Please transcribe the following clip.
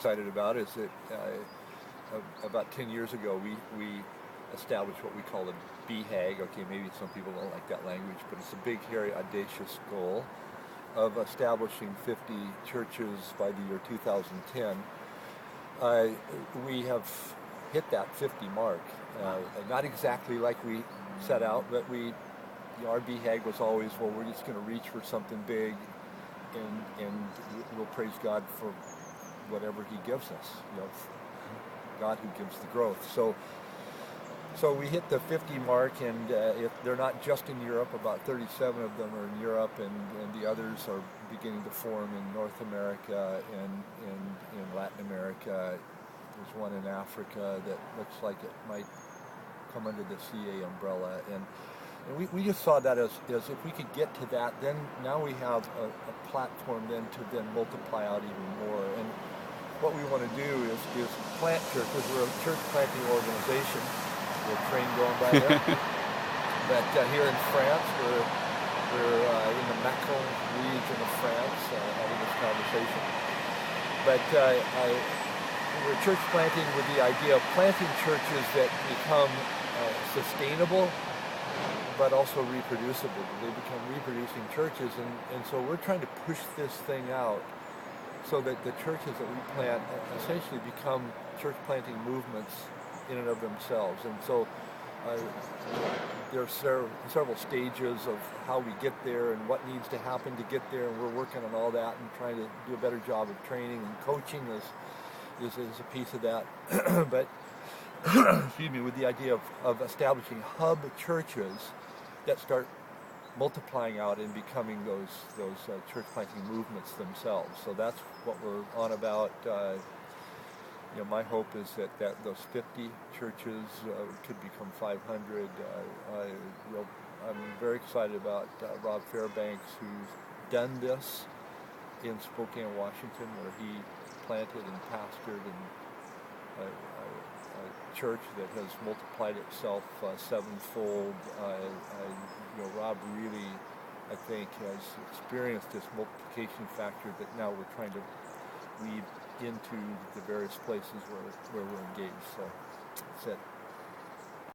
excited about is that about 10 years ago we established what we call a BHAG. Okay, maybe some people don't like that language, but it's a big, hairy, audacious goal of establishing 50 churches by the year 2010. We have hit that 50 mark. Not exactly like we set out, but our BHAG was always, well, we're just going to reach for something big, and we'll praise God for whatever He gives us. God who gives the growth. So we hit the 50 mark, and if they're not just in Europe, about 37 of them are in Europe, and the others are beginning to form in North America and in Latin America. There's one in Africa that looks like it might come under the CA umbrella, and we just saw that as if we could get to that, then now we have a platform then to then multiply out even more. And what we want to do is plant churches. We're a church planting organization. There's a train going by there. But here in France, we're in the Macon region of France having this conversation. But we're church planting with the idea of planting churches that become sustainable, but also reproducible. They become reproducing churches, and so we're trying to push this thing out so that the churches that we plant essentially become church planting movements in and of themselves. And so there are several stages of how we get there and what needs to happen to get there, and we're working on all that and trying to do a better job of training, and coaching is a piece of that. But excuse me, with the idea of establishing hub churches that start multiplying out and becoming those church planting movements themselves. So that's what we're on about. My hope is that those 50 churches could become 500. I'm very excited about Rob Fairbanks, who's done this in Spokane, Washington, where he planted and pastored a church that has multiplied itself sevenfold. Rob really, I think, has experienced this multiplication factor that now we're trying to weave into the various places where we're engaged. So that's it.